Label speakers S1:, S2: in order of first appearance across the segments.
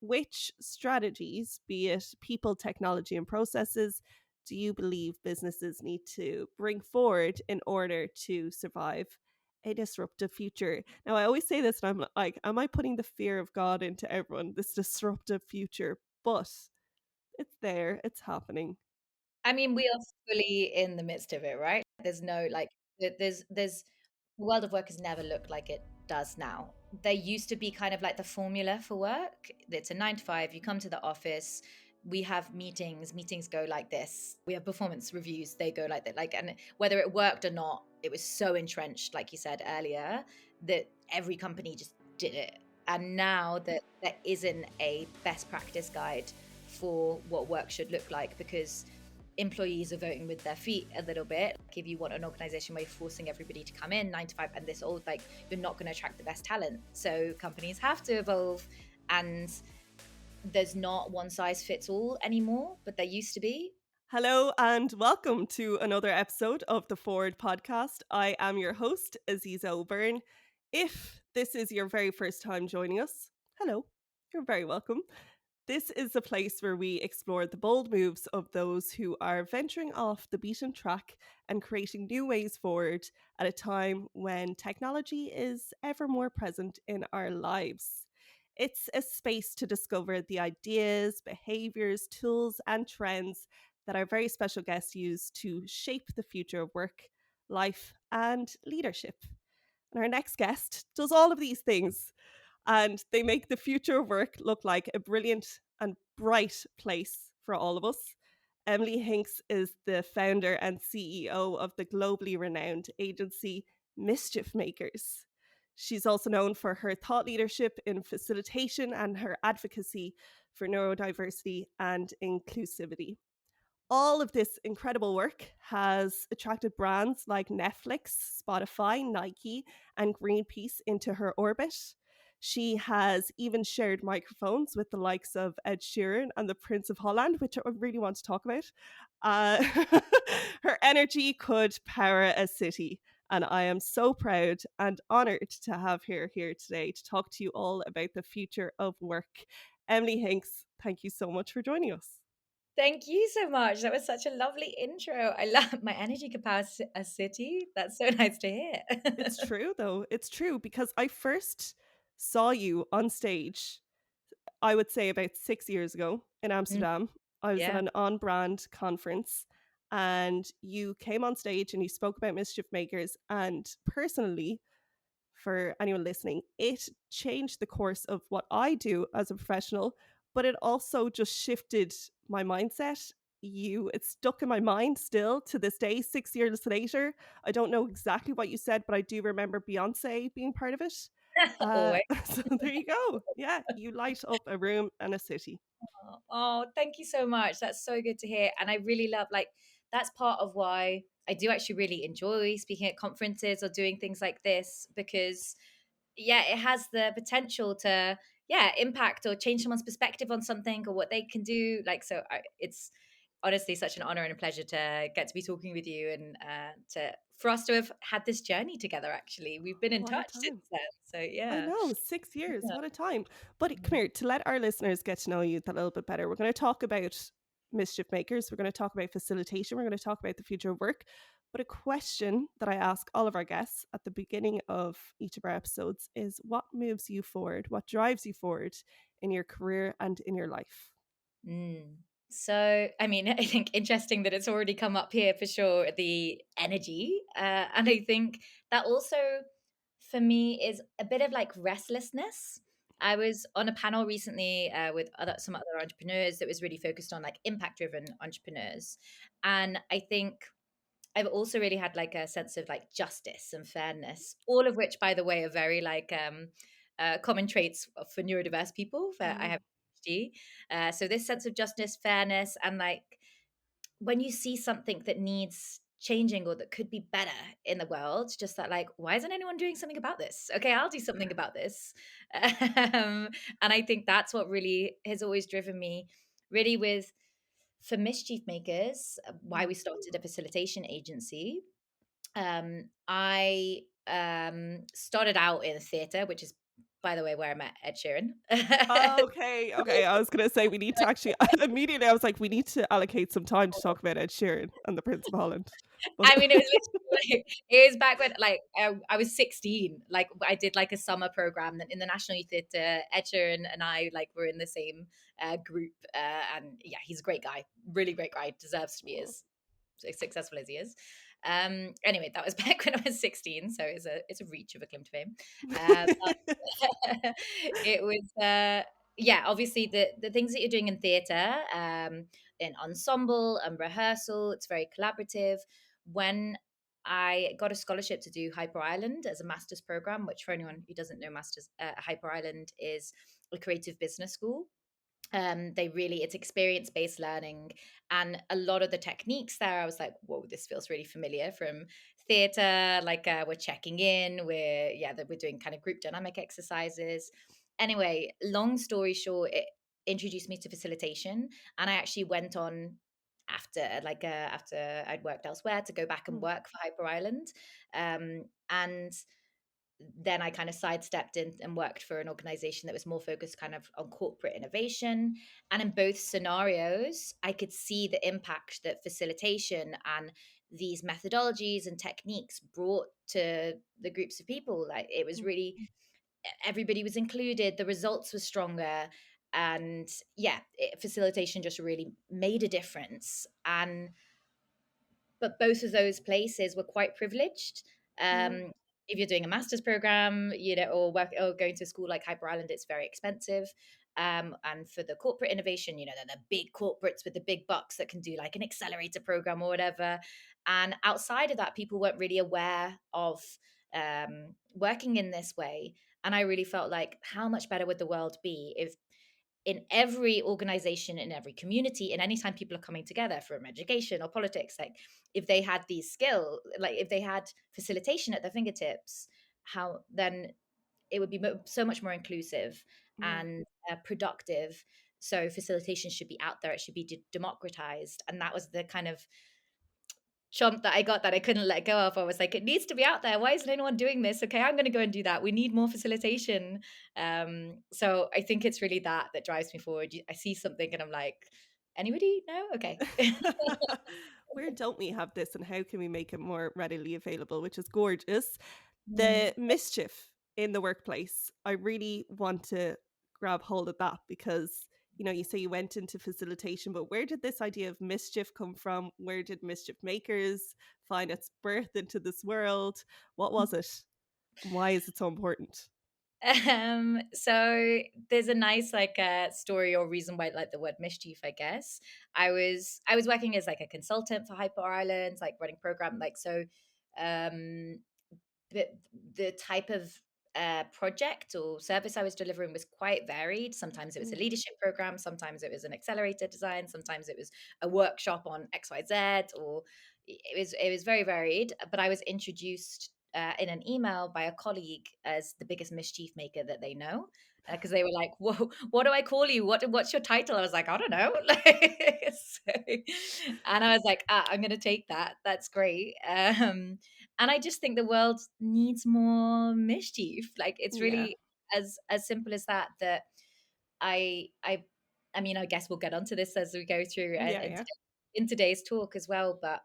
S1: which strategies, be it people, technology, and processes, do you believe businesses need to bring forward in order to survive a disruptive future? Now, I always say this, and I'm like, am I putting the fear of God into everyone? This disruptive future, but it's there, it's happening.
S2: I mean, we are fully in the midst of it, right? There's no like, there's the world of work has never looked like it does now. There used to be kind of like the formula for work. It's a 9 to 5. You come to the office. We have meetings. Meetings go like this. We have performance reviews. They go like that. Like, and whether it worked or not, it was so entrenched, like you said earlier, that every company just did it. And now that there isn't a best practice guide for what work should look like, because employees are voting with their feet a little bit. Like if you want an organization where you're forcing everybody to come in 9 to 5 and this old, like you're not going to attract the best talent. So companies have to evolve, and there's not one size fits all anymore, but there used to be.
S1: Hello and welcome to another episode of the Forward podcast. I am your host, Aziza O'Byrne. If this is your very first time joining us, hello, you're very welcome. This is the place where we explore the bold moves of those who are venturing off the beaten track and creating new ways forward at a time when technology is ever more present in our lives. It's a space to discover the ideas, behaviors, tools, and trends that our very special guests use to shape the future of work, life, and leadership. And our next guest does all of these things, and they make the future of work look like a brilliant and bright place for all of us. Emily Hinks is the founder and CEO of the globally renowned agency Mischief Makers. She's also known for her thought leadership in facilitation and her advocacy for neurodiversity and inclusivity. All of this incredible work has attracted brands like Netflix, Spotify, Nike, and Greenpeace into her orbit. She has even shared microphones with the likes of Ed Sheeran and the Prince of Holland, which I really want to talk about. Uh, Her energy could power a city, and I am so proud and honoured to have her here today to talk to you all about the future of work. Emily Hinks, thank you so much for joining us.
S2: Thank you so much. That was such a lovely intro. I love my energy can power a city. That's so nice to hear.
S1: It's true, though. It's true because I first saw you on stage, I would say about 6 years ago in
S2: Mm,
S1: Amsterdam. I was at
S2: yeah.
S1: an on brand conference and you came on stage and you spoke about Mischief Makers. And personally, for anyone listening, it changed the course of what I do as a professional, but it also just shifted my mindset. It's stuck in my mind still to this day, 6 years later. I don't know exactly what you said, but I do remember Beyonce being part of it.
S2: Always.
S1: So there you go. Yeah, you light up a room and a city.
S2: Oh, thank you so much. That's so good to hear. And I really love, like, that's part of why I do actually really enjoy speaking at conferences or doing things like this, because, yeah, it has the potential to, yeah, impact or change someone's perspective on something or what they can do. Like, so it's honestly such an honor and a pleasure to get to be talking with you, and for us to have had this journey together. Actually, we've been in
S1: What a
S2: touch since
S1: time.
S2: then. So,
S1: I
S2: yeah.
S1: know, 6 years.
S2: Yeah.
S1: What a time. But come here, to let our listeners get to know you a little bit better, we're going to talk about Mischief Makers. We're going to talk about facilitation. We're going to talk about the future of work. But a question that I ask all of our guests at the beginning of each of our episodes is what moves you forward? What drives you forward in your career and in your life?
S2: Mm. So, I mean, I think interesting that it's already come up here for sure, the energy. And I think that also for me is a bit of like restlessness. I was on a panel recently with some other entrepreneurs that was really focused on like impact driven entrepreneurs. And I think I've also really had like a sense of like justice and fairness, all of which, by the way, are very like common traits for neurodiverse people. For I
S1: Mm.
S2: have PhD, so this sense of justice, fairness, and like when you see something that needs changing or that could be better in the world, just that like, why isn't anyone doing something about this? Okay, I'll do something about this. And I think that's what really has always driven me, really with for Mischief Makers, why
S1: Mm.
S2: we started a facilitation agency. I started out in theatre, which is by the way, where I met Ed Sheeran.
S1: Okay, okay. I was gonna say we need to actually immediately I was like, we need to allocate some time to talk about Ed Sheeran and the Prince of Holland. But
S2: I mean, it was literally like, it was back when like I was 16. Like I did like a summer program in the National Youth Theatre. Ed Sheeran and I like were in the same group, and yeah, he's a great guy, really great guy. Deserves to be as successful as he is. Anyway, that was back when I was 16, so it's a reach of a claim to fame. But it was yeah, obviously the things that you're doing in theatre, in ensemble and rehearsal, it's very collaborative. When I got a scholarship to do Hyper Island as a master's program, which for anyone who doesn't know, masters Hyper Island is a creative business school. They really, it's experience based learning, and a lot of the techniques there, I was like, whoa, this feels really familiar from theater. Like we're checking in, we're yeah, that we're doing kind of group dynamic exercises. Anyway, long story short, it introduced me to facilitation, and I actually went on after I'd worked elsewhere to go back and
S1: Mm,
S2: work for Hyper Island. And then I kind of sidestepped in and worked for an organization that was more focused kind of on corporate innovation. And in both scenarios, I could see the impact that facilitation and these methodologies and techniques brought to the groups of people. Like it was
S1: mm,
S2: really, everybody was included, the results were stronger. And yeah, facilitation just really made a difference. And but both of those places were quite privileged.
S1: mm,
S2: If you're doing a master's program, or work or going to a school like Hyper Island, it's very expensive. And for the corporate innovation, they're the big corporates with the big bucks that can do like an accelerator program or whatever. And outside of that, people weren't really aware of working in this way. And I really felt like, how much better would the world be if in every organization, in every community, and anytime people are coming together from education or politics, like if they had these skill, like if they had facilitation at their fingertips, how then it would be so much more inclusive
S1: yeah.
S2: and productive. So facilitation should be out there, it should be democratized. And that was the kind of chomp that I got that I couldn't let go of. I was like, it needs to be out there. Why isn't anyone doing this? Okay, I'm going to go and do that. We need more facilitation. So I think it's really that drives me forward. I see something and I'm like, anybody? No? Okay.
S1: Where don't we have this and how can we make it more readily available, which is gorgeous.
S2: Mm.
S1: The mischief in the workplace, I really want to grab hold of that because, you say you went into facilitation, but where did this idea of mischief come from? Where did Mischief Makers find its birth into this world? What was it? Why is it so important?
S2: So there's a nice like story or reason why I like the word mischief, I guess. I was working as like a consultant for Hyper Islands, like running program, like so um the the type of project or service I was delivering was quite varied. Sometimes it was a
S1: Mm,
S2: leadership program, sometimes it was an accelerator design, sometimes it was a workshop on XYZ, or it was very varied. But I was introduced in an email by a colleague as the biggest mischief maker that they know. Because they were like, "Whoa, what do I call you? What's your title?" I was like, "I don't know." And I was like, "I'm going to take that. That's great." And I just think the world needs more mischief. Like it's
S1: yeah.
S2: really as simple as that. That I mean, I guess we'll get onto this as we go through
S1: Yeah, yeah.
S2: in today's talk as well. But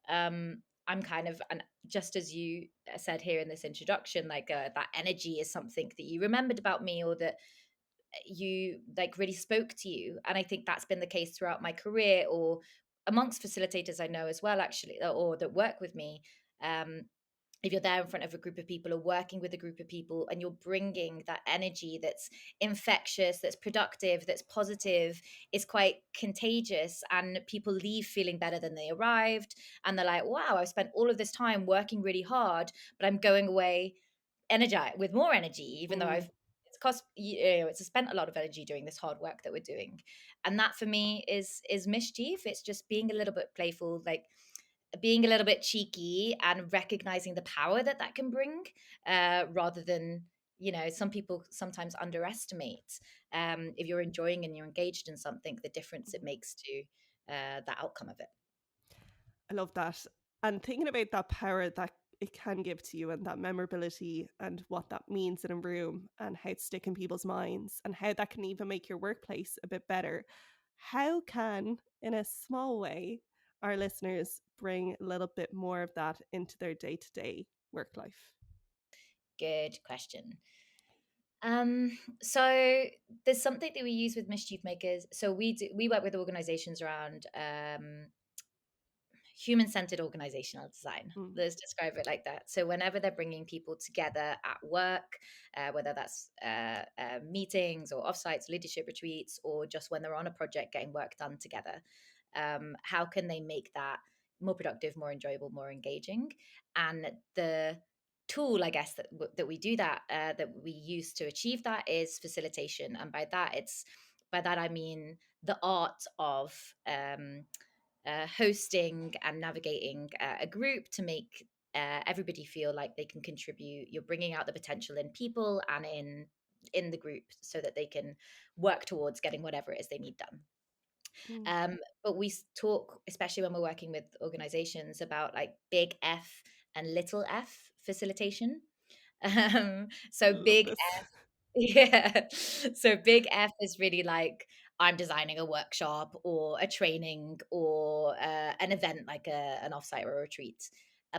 S2: I'm kind of, and just as you said here in this introduction, like that energy is something that you remembered about me, or that you like really spoke to you. And I think that's been the case throughout my career, or amongst facilitators I know as well, actually, or that work with me. Um, if you're there in front of a group of people or working with a group of people and you're bringing that energy that's infectious, that's productive, that's positive, is quite contagious, and people leave feeling better than they arrived, and they're like, wow, I've spent all of this time working really hard, but I'm going away energized with more energy, even though
S1: Mm,
S2: it's spent a lot of energy doing this hard work that we're doing. And that for me is mischief. It's just being a little bit playful, like being a little bit cheeky and recognizing the power that that can bring, rather than, some people sometimes underestimate, if you're enjoying and you're engaged in something, the difference it makes to the outcome of it.
S1: I love that. And thinking about that power that it can give to you, and that memorability and what that means in a room and how it's stick in people's minds and how that can even make your workplace a bit better. How can, in a small way, our listeners bring a little bit more of that into their day-to-day work life?
S2: Good question. Um, so there's something that we use with Mischief Makers. So we work with organizations around human-centered organizational design.
S1: Mm,
S2: Let's describe it like that. So whenever they're bringing people together at work, whether that's meetings or offsites, leadership retreats, or just when they're on a project getting work done together, how can they make that more productive, more enjoyable, more engaging? And the tool, I guess, that we do that we use to achieve that is facilitation. And by that I mean the art of hosting and navigating a group to make everybody feel like they can contribute. You're bringing out the potential in people and in the group so that they can work towards getting whatever it is they need done.
S1: mm.
S2: But we talk, especially when we're working with organizations, about like big F and little f facilitation. So
S1: Love
S2: big
S1: this.
S2: F, yeah. So big F is really like I'm designing a workshop or a training or an event like an offsite or a retreat.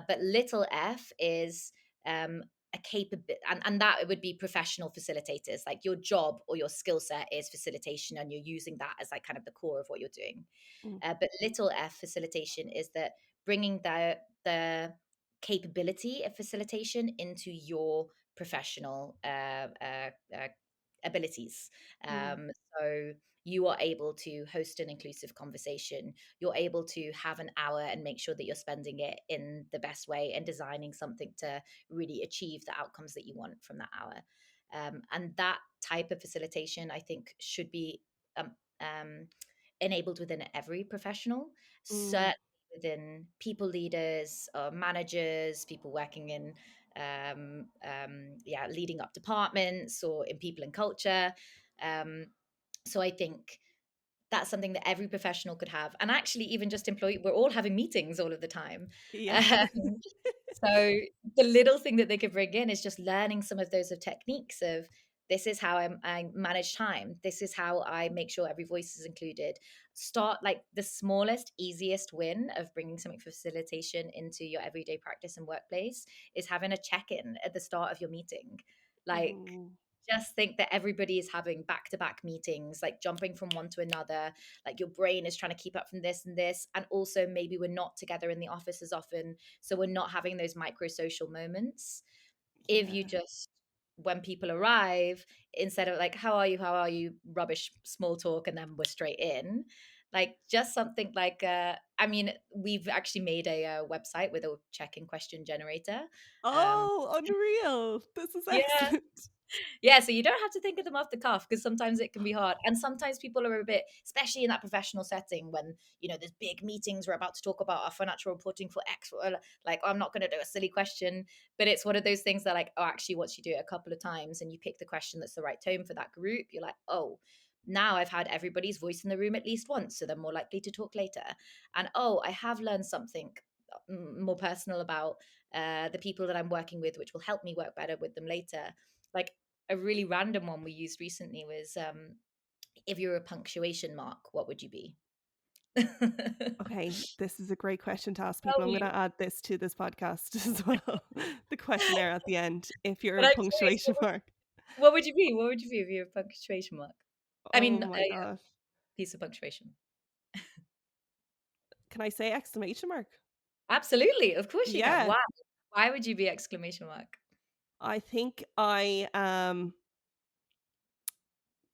S2: But little F is a capability, and that would be professional facilitators. Like your job or your skill set is facilitation, and you're using that as like kind of the core of what you're doing.
S1: Mm,
S2: But little f facilitation is that bringing the capability of facilitation into your professional abilities.
S1: mm,
S2: Um, so you are able to host an inclusive conversation. You're able to have an hour and make sure that you're spending it in the best way and designing something to really achieve the outcomes that you want from that hour. And that type of facilitation, I think, should be um, um, enabled within every professional,
S1: mm.
S2: certainly within people leaders, managers, people working in leading up departments or in people and culture. Um, so I think that's something that every professional could have, and actually even just employee. We're all having meetings all of the time.
S1: Yeah.
S2: Um, so the little thing that they could bring in is just learning some of those techniques of this is how I manage time. This is how I make sure every voice is included. Start like the smallest, easiest win of bringing something for facilitation into your everyday practice and workplace is having a check-in at the start of your meeting. Like
S1: Mm,
S2: just think that everybody is having back-to-back meetings, like jumping from one to another, like your brain is trying to keep up from this and this, and also maybe we're not together in the office as often, so we're not having those micro social moments. If you
S1: yeah.
S2: just, when people arrive, instead of like how are you, rubbish small talk, and then we're straight in, like just something like I mean, we've actually made a website with a check-in question generator. um
S1: Oh, unreal. This is
S2: yeah.
S1: excellent.
S2: Yeah, so you don't have to think of them off the cuff because sometimes it can be hard. And sometimes people are a bit, especially in that professional setting when, there's big meetings, we're about to talk about our financial reporting for X, or like, oh, I'm not going to do a silly question. But it's one of those things that, like, oh, actually, once you do it a couple of times and you pick the question that's the right tone for that group, you're like, oh, now I've had everybody's voice in the room at least once, so they're more likely to talk later. And oh, I have learned something more personal about the people that I'm working with, which will help me work better with them later. Like a really random one we used recently was if you're a punctuation mark, what would you be?
S1: Okay, this is a great question to ask people.
S2: Tell
S1: I'm
S2: me.
S1: going to add this to this podcast as well. The questionnaire at the end, if you're
S2: But
S1: a
S2: I'm curious,
S1: punctuation mark.
S2: what would you be? What would you be if you're a punctuation mark? I
S1: Oh
S2: mean,
S1: my
S2: a
S1: gosh.
S2: piece of punctuation.
S1: Can I say exclamation mark?
S2: Absolutely, of course you can.
S1: Yeah,
S2: Why? Why would you be exclamation mark?
S1: I think I am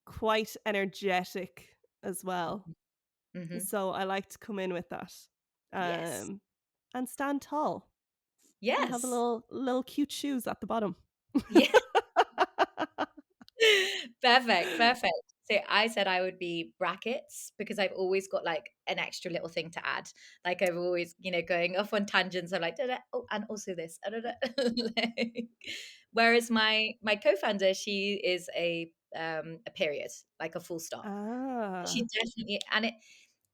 S1: quite energetic as well.
S2: Mm-hmm.
S1: So I like to come in with that.
S2: Yes.
S1: Um and stand tall and have a
S2: Yes.
S1: little cute shoes at the bottom.
S2: Yeah. Perfect, perfect. So I said I would be brackets because I've always got like an extra little thing to add. Like I've always, going off on tangents. I'm like, da-da, oh, and also this. Da-da-da. Like, whereas my co-founder, she is a period, like a full stop. She
S1: Ah.
S2: definitely, and it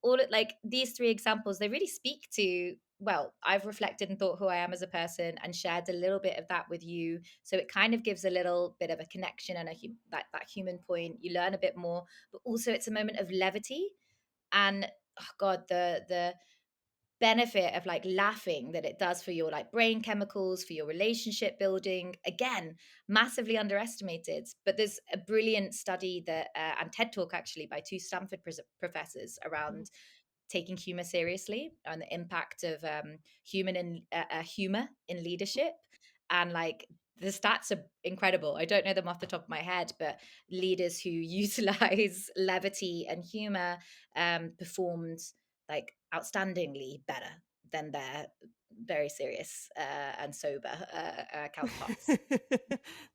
S2: all like these three examples, they really speak to well, I've reflected and thought who I am as a person and shared a little bit of that with you. So it kind of gives a little bit of a connection and that human point. You learn a bit more, but also it's a moment of levity. And oh God, the benefit of like laughing that it does for your like brain chemicals, for your relationship building, again, massively underestimated. But there's a brilliant study that and TED talk actually by two Stanford professors
S1: Mm.
S2: around taking humor seriously and the impact of humor in leadership. And like the stats are incredible. I don't know them off the top of my head, but leaders who utilize levity and humor performed like outstandingly better than their very serious and sober counterparts.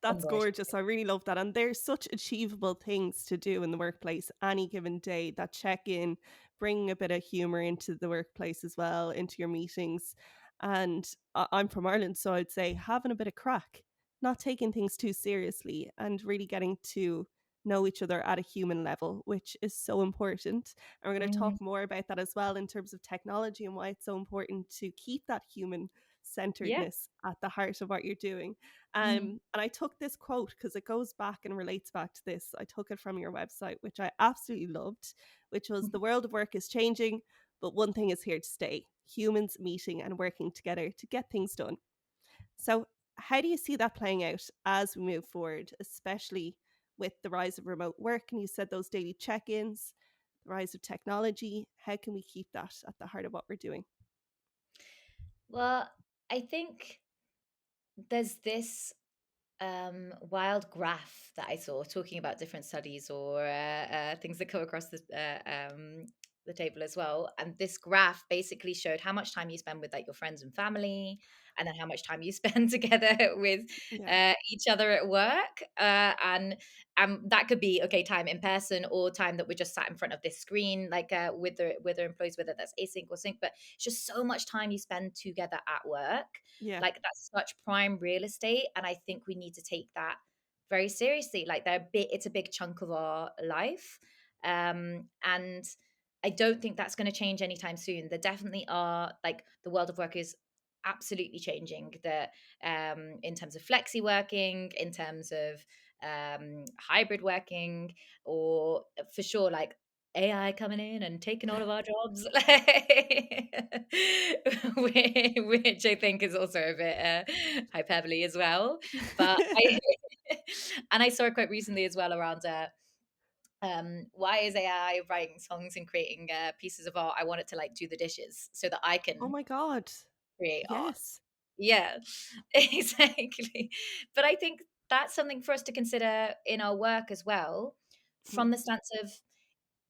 S1: That's
S2: Somewhere, I should
S1: gorgeous. I really love that. And there's such achievable things to do in the workplace any given day, that check in, bringing a bit of humor into the workplace as well, into your meetings. And I'm from Ireland, so I'd say having a bit of crack, not taking things too seriously, and really getting to know each other at a human level, which is so important. And we're going to
S2: say.
S1: talk more about that as well in terms of technology and why it's so important to keep that human
S2: Yeah.
S1: centeredness at the heart of what you're doing.
S2: Mm.
S1: And I took this quote because it goes back and relates back to this. I took it from your website, which I absolutely loved, which was: the world of work is changing, but one thing is here to stay: humans meeting and working together to get things done. So, how do you see that playing out as we move forward, especially with the rise of remote work? And you said those daily check ins, the rise of technology. How can we keep that at the heart of what we're doing?
S2: Well, I think there's this wild graph that I saw talking about different studies or things that come across the table as well. And this graph basically showed how much time you spend with like your friends and family, and then how much time you spend together with
S1: Yeah.
S2: each other at work. And that could be okay, time in person or time that we're just sat in front of this screen, like with the employees, whether that's async or sync. But it's just so much time you spend together at work,
S1: Yeah.
S2: like that's such prime real estate, and I think we need to take that very seriously. Like it's a big chunk of our life, and I don't think that's going to change anytime soon. There definitely are, like, the world of work is absolutely changing. That in terms of flexi working, in terms of hybrid working, or for sure, like AI coming in and taking all of our jobs, which I think is also a bit hyperbole as well. But I and I saw it quite recently as well around why is AI writing songs and creating pieces of art? I want it to like do the dishes so that I
S1: Oh
S2: can
S1: my God.
S2: create art.
S1: Yes.
S2: Yeah, exactly. But I think that's something for us to consider in our work as well,
S1: Mm.
S2: from the stance of,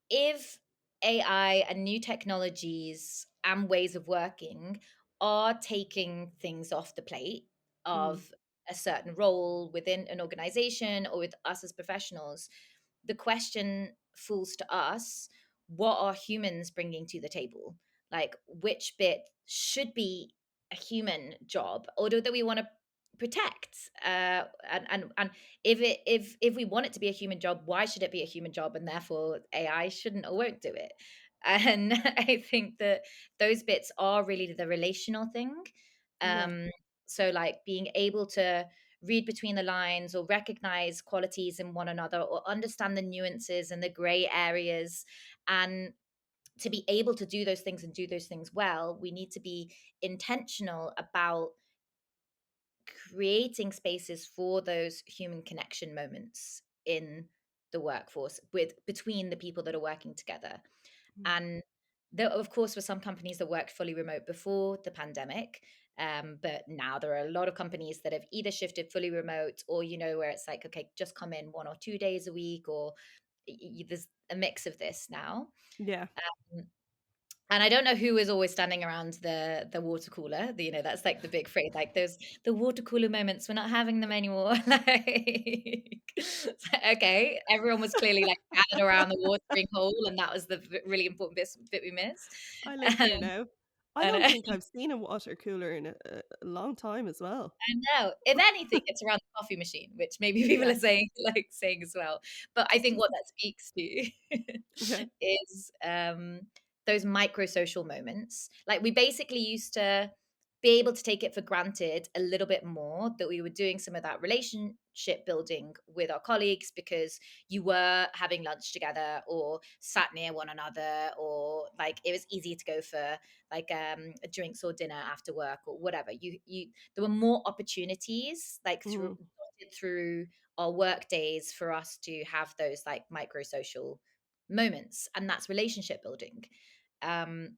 S2: if AI and new technologies and ways of working are taking things off the plate
S1: Mm.
S2: of a certain role within an organization or with us as professionals, the question falls to us: what are humans bringing to the table? Like, which bit should be a human job, or that we want to protect? And if we want it to be a human job, why should it be a human job, and therefore AI shouldn't or won't do it? And I think that those bits are really the relational thing.
S1: Yeah.
S2: um so like being able to read between the lines or recognize qualities in one another or understand the nuances and the gray areas, and to be able to do those things and do those things well, we need to be intentional about creating spaces for those human connection moments in the workforce, with between the people that are working together.
S1: Mm.
S2: And there, of course, were some companies that worked fully remote before the pandemic. But now there are a lot of companies that have either shifted fully remote, or, where it's like, okay, just come in 1 or 2 days a week, or there's a mix of this now.
S1: Yeah.
S2: Um, and I don't know who is always standing around the water cooler. That's like the big phrase, like those the water cooler moments. We're not having them anymore. Like, okay, everyone was clearly like gathered around the watering hole, and that was the really important bit we missed.
S1: I live
S2: Um,
S1: here now. I
S2: and
S1: don't think I've seen a water cooler in a long time as well.
S2: I know. If anything, it's around the coffee machine, which maybe people
S1: Yeah.
S2: are saying as well. But I think what that speaks to
S1: Yeah.
S2: is those micro social moments. Like we basically used to be able to take it for granted a little bit more that we were doing some of that relationship building with our colleagues because you were having lunch together or sat near one another, or like it was easy to go for like drinks or dinner after work or whatever. You there were more opportunities like
S1: Mm.
S2: through our work days for us to have those like micro social moments, and that's relationship building. um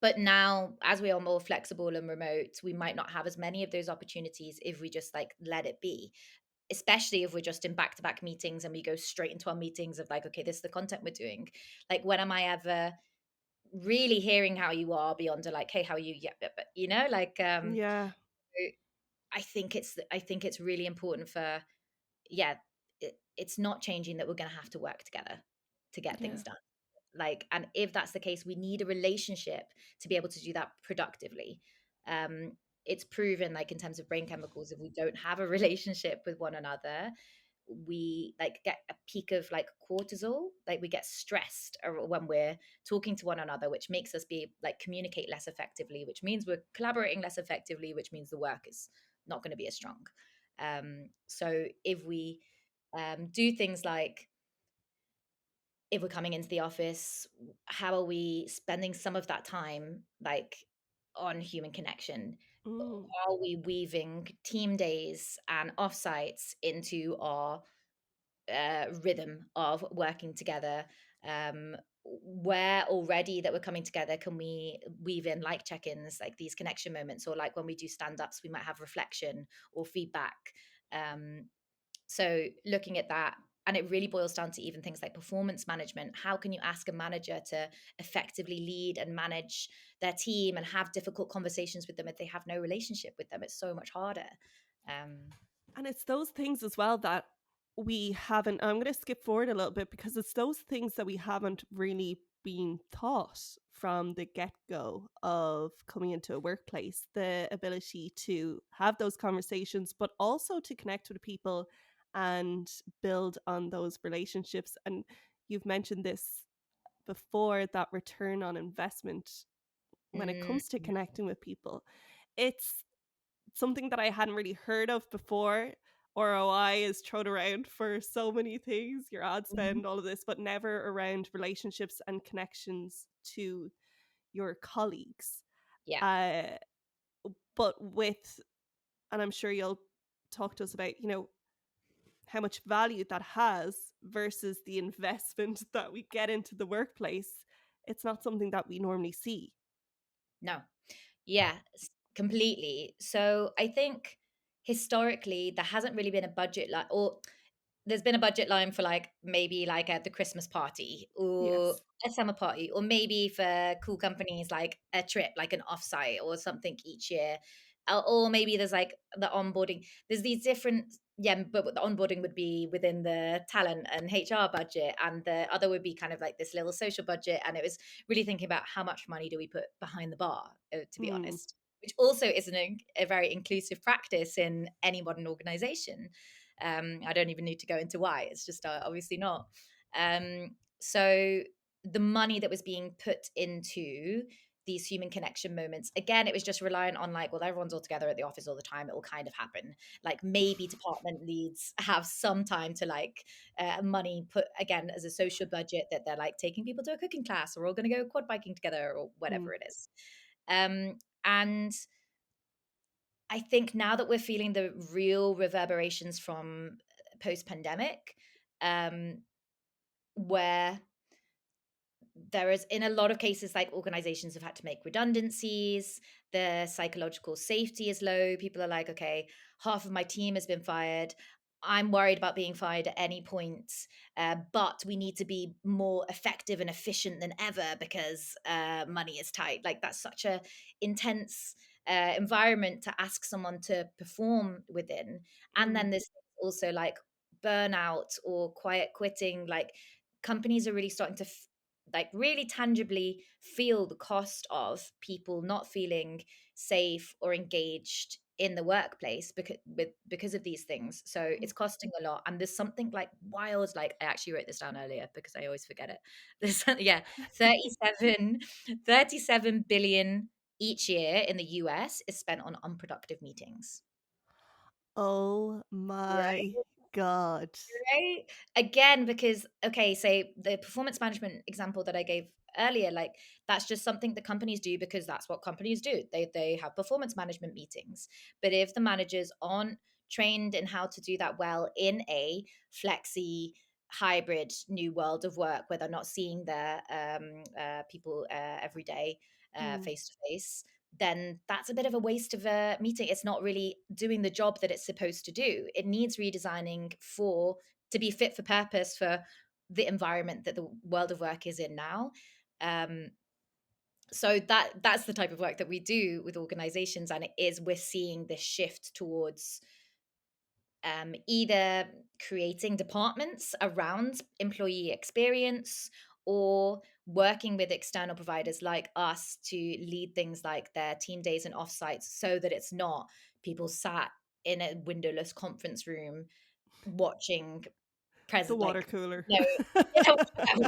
S2: but now, as we are more flexible and remote, we might not have as many of those opportunities if we just like let it be, especially if we're just in back-to-back meetings and we go straight into our meetings of like, okay, this is the content we're doing. Like, when am I ever really hearing how you are beyond a like, hey, how are you? Yeah, but like
S1: Yeah.
S2: I think it's really important for, yeah, it's not changing that we're going to have to work together to get
S1: Yeah.
S2: things done. Like, and if that's the case, we need a relationship to be able to do that productively. um it's proven, like in terms of brain chemicals, if we don't have a relationship with one another, we like get a peak of like cortisol, like we get stressed when we're talking to one another, which makes us be like communicate less effectively, which means we're collaborating less effectively, which means the work is not going to be as strong. So if we do things like, if we're coming into the office, how are we spending some of that time like on human connection?
S1: Mm.
S2: Are we weaving team days and offsites into our rhythm of working together? Where already that we're coming together, can we weave in like check-ins, like these connection moments, or like when we do stand-ups, we might have reflection or feedback. um, so looking at that, and it really boils down to even things like performance management. How can you ask a manager to effectively lead and manage their team and have difficult conversations with them if they have no relationship with them? It's so much harder. um
S1: And it's those things as well that we haven't. I'm going to skip forward a little bit because it's those things that we haven't really been taught from the get go of coming into a workplace. The ability to have those conversations, but also to connect with people and build on those relationships. And you've mentioned this before, that return on investment when it
S2: mm,
S1: comes to connecting with people. It's something that I hadn't really heard of before. ROI is thrown around for so many things, your ad
S2: mhm.
S1: spend, all of this, but never around relationships and connections to your colleagues.
S2: Yeah.
S1: Uh, but with, and I'm sure you'll talk to us about, how much value that has versus the investment that we get into the workplace. It's not something that we normally see.
S2: No. Yeah, completely. So I think historically there hasn't really been a budget, like, or there's been a budget line for like maybe like at the Christmas party or
S1: Yes.
S2: a summer party, or maybe for cool companies like a trip, like an offsite or something each year. Or maybe there's like the onboarding. There's these different, yeah, but the onboarding would be within the talent and HR budget, and the other would be kind of like this little social budget. And it was really thinking about how much money do we put behind the bar, to be
S1: Mm.
S2: honest, which also is a very inclusive practice in any modern organization. I don't even need to go into why. It's just obviously not. So the money that was being put into these human connection moments, again, it was just reliant on like, well, everyone's all together at the office all the time, it will kind of happen. Like maybe department leads have some time to like money put again as a social budget, that they're like taking people to a cooking class, or we're all going to go quad biking together, or
S1: Mm.
S2: whatever it is. And I think now that we're feeling the real reverberations from post pandemic, um, where there is, in a lot of cases, like organizations have had to make redundancies, the psychological safety is low. People are like, okay, half of my team has been fired, I'm worried about being fired at any point, but we need to be more effective and efficient than ever because money is tight. Like that's such a intense environment to ask someone to perform within. And
S1: Mm.
S2: then there's also like burnout or quiet quitting. Like companies are really starting to like really tangibly feel the cost of people not feeling safe or engaged in the workplace because of these things. So it's costing a lot. And there's something like wild, like I actually wrote this down earlier because I always forget it. There's yeah, 37 billion each year in the US is spent on unproductive meetings.
S1: Oh
S2: Right.
S1: my God.
S2: Right? Again, because okay, say the performance management example that I gave earlier, like that's just something that companies do because that's what companies do. They have performance management meetings. But if the managers aren't trained in how to do that well in a flexi hybrid new world of work where they're not seeing their people every day
S1: Mm.
S2: face to face, then that's a bit of a waste of a meeting. It's not really doing the job that it's supposed to do. It needs redesigning for to be fit for purpose for the environment that the world of work is in now. Um, so that's the type of work that we do with organizations, and it is we're seeing this shift towards either creating departments around employee experience or working with external providers like us to lead things like their team days and offsites so that it's not people sat in a windowless conference room watching
S1: The
S2: present
S1: water
S2: like
S1: cooler.
S2: no yeah,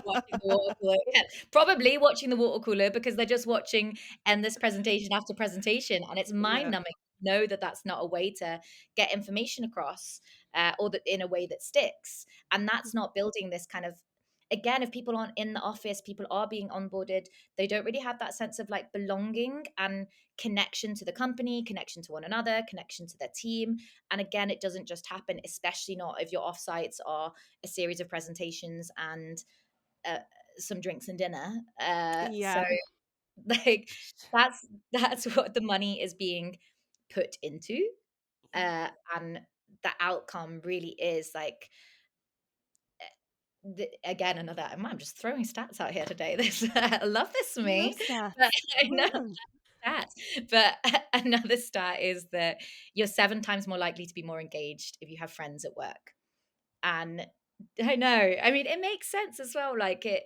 S2: watching the water cooler. Yeah, probably watching the water cooler because they're just watching endless presentation after presentation, and it's mind
S1: Yeah.
S2: numbing to know that that's not a way to get information across, or that in a way that sticks, and that's not building this kind of again, if people aren't in the office, people are being onboarded, they don't really have that sense of like belonging and connection to the company, connection to one another, connection to their team. And again, it doesn't just happen, especially not if your offsites are a series of presentations and uh, some drinks and dinner. So
S1: Yeah.
S2: like that's what the money is being put into,
S1: Yeah.
S2: and the outcome really is like again another. I'm just throwing stats out here today. This I love this for
S1: I love
S2: me, but
S1: stats.
S2: I know
S1: Fun.
S2: stats. But another stat is that you're 7 times more likely to be more engaged if you have friends at work. And I know. I mean, it makes sense as well. Like it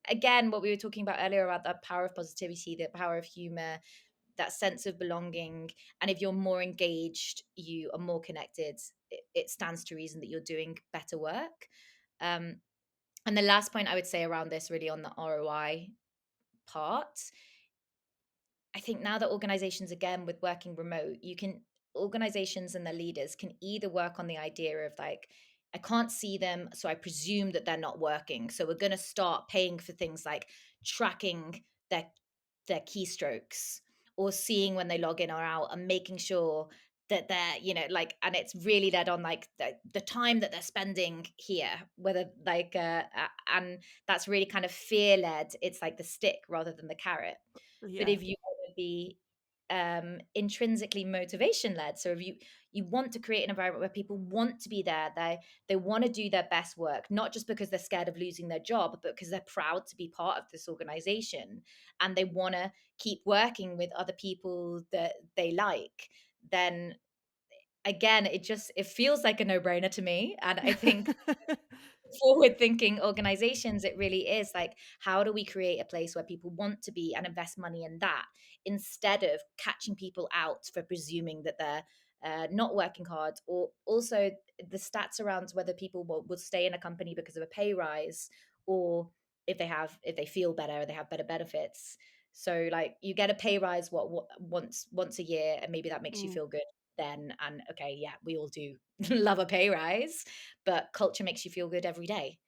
S2: again, what we were talking about earlier about the power of positivity, the power of humor, that sense of belonging. And if you're more engaged, you are more connected. It stands to reason that you're doing better work. Um, and the last point I would say around this, really on the ROI part, I think now that organizations, again, with working remote, organizations and their leaders can either work on the idea of like, I can't see them, so I presume that they're not working. So we're going to start paying for things like tracking their their keystrokes or seeing when they log in or out and making sure that they're, like, and it's really led on like the time that they're spending here, whether like, and that's really kind of fear led. It's like the stick rather than the carrot. But
S1: Yeah.
S2: if you want to be intrinsically motivation led, so if you want to create an environment where people want to be there, they want to do their best work, not just because they're scared of losing their job, but because they're proud to be part of this organization and they want to keep working with other people that they like, then again, it feels like a no-brainer to me. And I think forward thinking organizations, it really is like, how do we create a place where people want to be and invest money in that instead of catching people out for presuming that they're not working hard, or also the stats around whether people will stay in a company because of a pay rise, or if they feel better, they have better benefits. So like you get a pay rise what once a year, and maybe that makes you
S1: Mm.
S2: feel good then. And okay, yeah, we all do love a pay rise, but culture makes you feel good every day.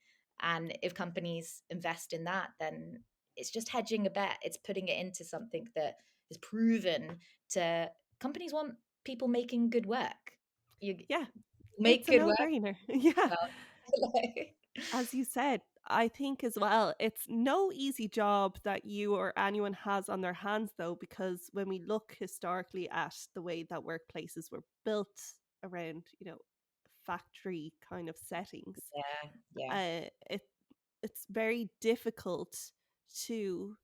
S2: And if companies invest in that, then it's just hedging a bet. It's putting it into something that is proven to companies want people making good work. You
S1: Yeah.
S2: make
S1: It's a
S2: good work.
S1: no-brainer. Yeah.
S2: Well, like,
S1: As you said, I think as well, it's no easy job that you or anyone has on their hands, though, because when we look historically at the way that workplaces were built around, factory kind of settings,
S2: yeah, yeah,
S1: uh, it it's very difficult to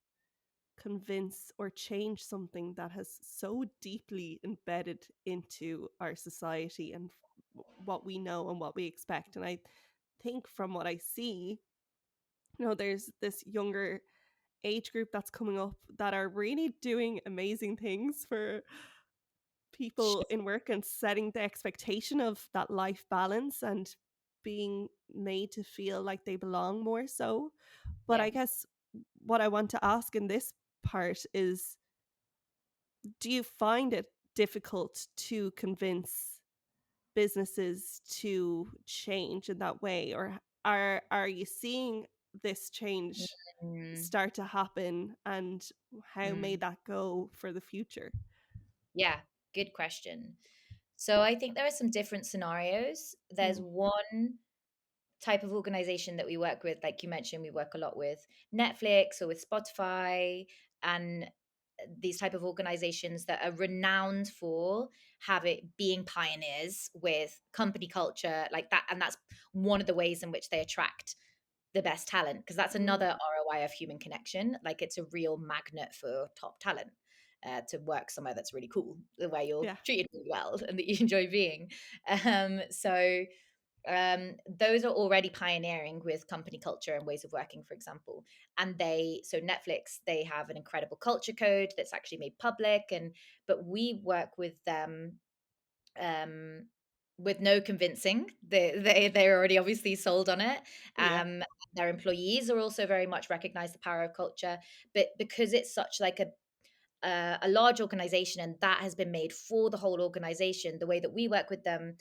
S1: convince or change something that has so deeply embedded into our society and what we know and what we expect. And I think from what I see, there's this younger age group that's coming up that are really doing amazing things for people in work and setting the expectation of that life balance and being made to feel like they belong more so. But
S2: Yeah.
S1: I guess what I want to ask in this part is, do you find it difficult to convince businesses to change in that way, or are you seeing this change
S2: Mm,
S1: start to happen, and how may
S2: mm.
S1: that go for the future?
S2: Yeah, good question. So I think there are some different scenarios. There's
S1: Mm,
S2: one type of organization that we work with, like you mentioned, we work a lot with Netflix or with Spotify and these type of organizations that are renowned for having being pioneers with company culture like that, and that's one of the ways in which they attract the best talent, because that's
S1: mm,
S2: another ROI of human connection. Like it's a real magnet for top talent. To work somewhere that's really cool, where you're
S1: yeah,
S2: treated really well and that you enjoy being. So those are already pioneering with company culture and ways of working, for example. And so Netflix, they have an incredible culture code that's actually made public, and but we work with them um, with no convincing. They're already obviously sold on it.
S1: yeah,
S2: Um, their employees are also very much recognize the power of culture, but because it's such like a large organization and that has been made for the whole organization, the way that we work with them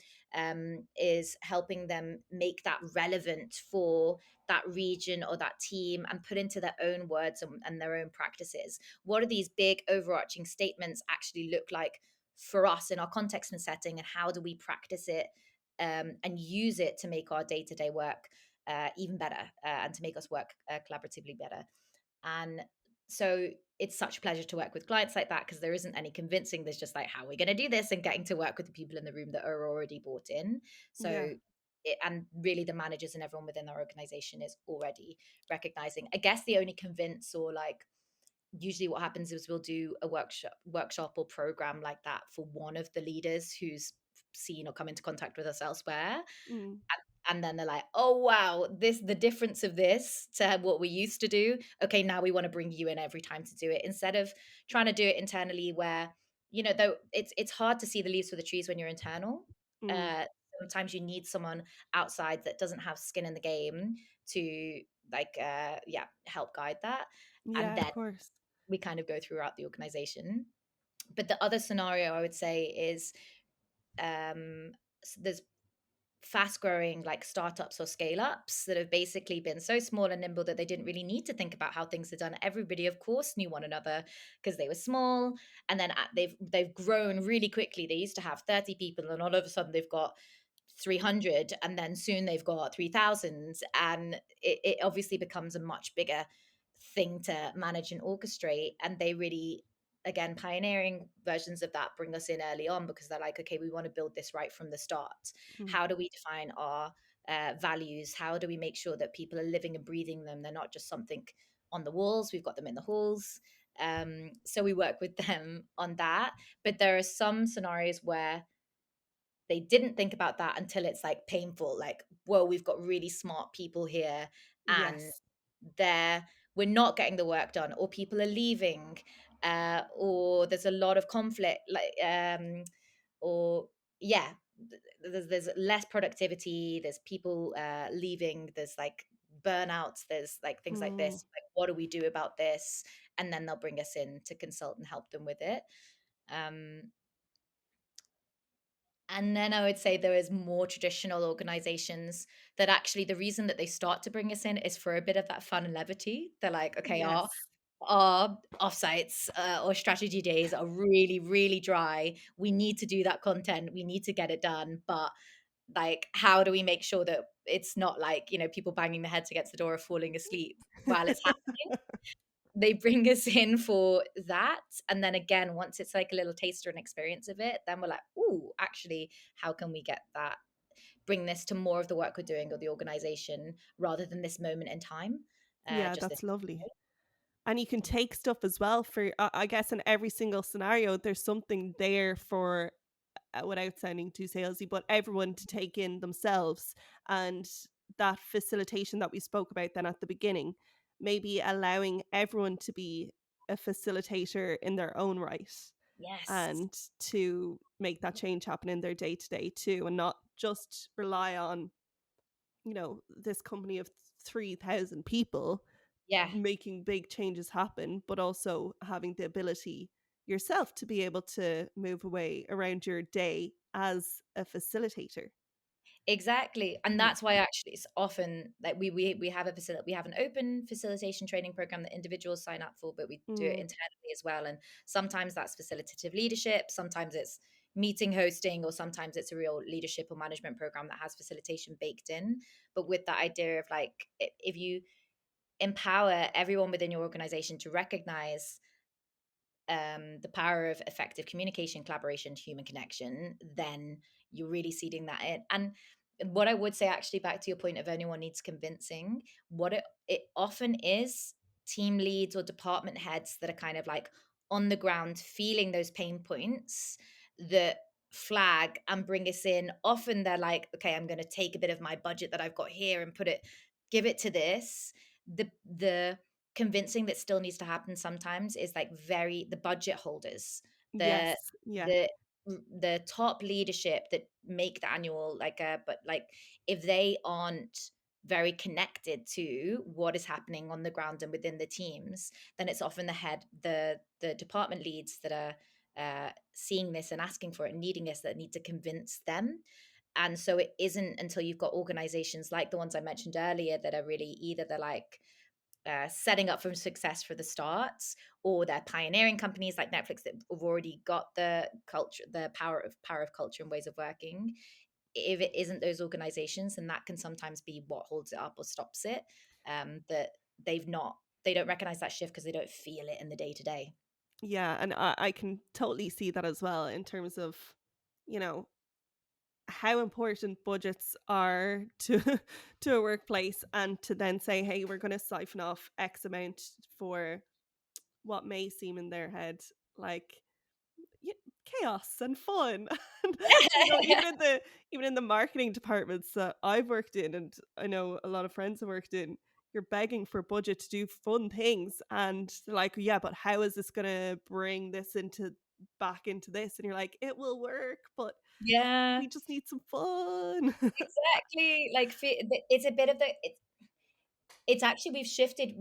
S2: is helping them make that relevant for that region or that team and put into their own words and their own practices. What do these big overarching statements actually look like for us in our context and setting, and how do we practice it and use it to make our day-to-day work even better, and to make us work collaboratively better. And so it's such a pleasure to work with clients like that, because there isn't any convincing. There's just like, how are we going to do this, and getting to work with the people in the room that are already bought in.
S1: yeah,
S2: So and really the managers and everyone within our organization is already recognizing. I guess the only convince, or like usually what happens is we'll do a workshop or program like that for one of the leaders who's seen or come into contact with us elsewhere,
S1: mm,
S2: and then they're like, oh wow, this the difference of this to what we used to do. Okay, now we want to bring you in every time to do it, instead of trying to do it internally, where though it's hard to see the leaves for the trees when you're internal.
S1: mm.
S2: uh Sometimes you need someone outside that doesn't have skin in the game to like yeah, help guide that. And
S1: Yeah, of
S2: then
S1: course.
S2: we kind of go throughout the organization. But the other scenario I would say is there's fast growing like startups or scale ups that have basically been so small and nimble that they didn't really need to think about how things are done. Everybody of course knew one another because they were small, and then they've grown really quickly. They used to have 30 people and all of a sudden they've got 300, and then soon they've got 3,000, and it obviously becomes a much bigger thing to manage and orchestrate. And they really, again, pioneering versions of that bring us in early on, because they're like, okay, we want to build this right from the start.
S1: Mm.
S2: How do we define our values? How do we make sure that people are living and breathing them? They're not just something on the walls, we've got them in the halls. So we work with them on that. But there are some scenarios where they didn't think about that until it's like painful, like, whoa, we've got really smart people here, and
S1: Yes.
S2: they're we're not getting the work done, or people are leaving, or there's a lot of conflict, like or yeah, there's less productivity, there's people leaving, there's like burnouts, there's like things like
S1: Mm.
S2: this, like what do we do about this? And then they'll bring us in to consult and help them with it. um and then I would say there is more traditional organizations that actually the reason that they start to bring us in is for a bit of that fun and levity. They're like, okay,
S1: Yes.
S2: our offsites or strategy days are really, really dry. We need to do that content. We need to get it done. But like, how do we make sure that it's not like, people banging their heads against the door or falling asleep while it's happening? They bring us in for that, and then again, once it's like a little taster and experience of it, then we're like, "Ooh, actually, how can we get that, bring this to more of the work we're doing or the organization, rather than this moment in time,
S1: Yeah,
S2: just this."
S1: that's lovely. And you can take stuff as well for, I guess, in every single scenario, there's something there for, without sounding too salesy, but everyone to take in themselves. And that facilitation that we spoke about then at the beginning, maybe allowing everyone to be a facilitator in their own right,
S2: Yes.
S1: and to make that change happen in their day to day too, and not just rely on, this company of 3,000 people
S2: Yeah.
S1: making big changes happen, but also having the ability yourself to be able to move away around your day as a facilitator.
S2: Exactly. And
S1: Mm,
S2: that's why actually it's often like we have we have an open facilitation training program that individuals sign up for, but we do it
S1: mm,
S2: internally as well. And sometimes that's facilitative leadership, sometimes it's meeting hosting, or sometimes it's a real leadership or management program that has facilitation baked in. But with that idea of like if you empower everyone within your organization to recognize the power of effective communication, collaboration, human connection, then you're really seeding that in. And what I would say, actually, back to your point of anyone needs convincing, what it often is team leads or department heads that are kind of like on the ground feeling those pain points that flag and bring us in. Often they're like, okay, I'm going to take a bit of my budget that I've got here and give it to this. The convincing that still needs to happen sometimes is like very the budget holders, the
S1: yes. Yeah.
S2: the the top leadership that make the annual but like if they aren't very connected to what is happening on the ground and within the teams, then it's often the department leads that are seeing this and asking for it and needing this that need to convince them. And so it isn't until you've got organizations like the ones I mentioned earlier that are really either they're like setting up for success for the starts, or they're pioneering companies like Netflix that have already got the culture, the power of culture and ways of working. If it isn't those organizations, then that can sometimes be what holds it up or stops it. That they don't recognize that shift because they don't feel it in the day to day.
S1: Yeah. And I can totally see that as well in terms of, you know, how important budgets are to to a workplace, and to then say, hey, we're going to siphon off X amount for what may seem in their head like y- chaos and fun. And even in the marketing departments that I've worked in, and I know a lot of friends have worked in, you're begging for budget to do fun things, and they're like, yeah, but how is this going to bring this into back into this? And you're like, it will work, but
S2: Yeah,
S1: we just need some fun.
S2: exactly. Like it's a bit of it's actually we've shifted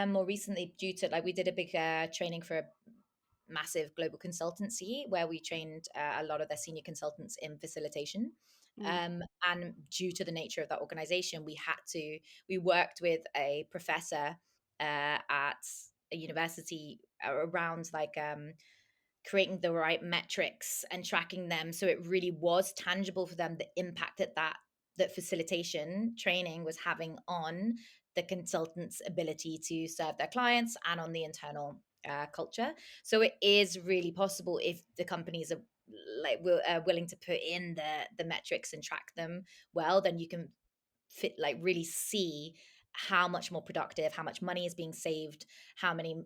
S2: more recently due to like we did a big training for a massive global consultancy where we trained a lot of their senior consultants in facilitation.
S1: Mm,
S2: And due to the nature of that organization, we worked with a professor at a university around creating the right metrics and tracking them, so it really was tangible for them the impact that facilitation training was having on the consultants ability to serve their clients and on the internal culture. So it is really possible if the companies are willing to put in the metrics and track them well, then you can really see how much more productive, how much money is being saved, how many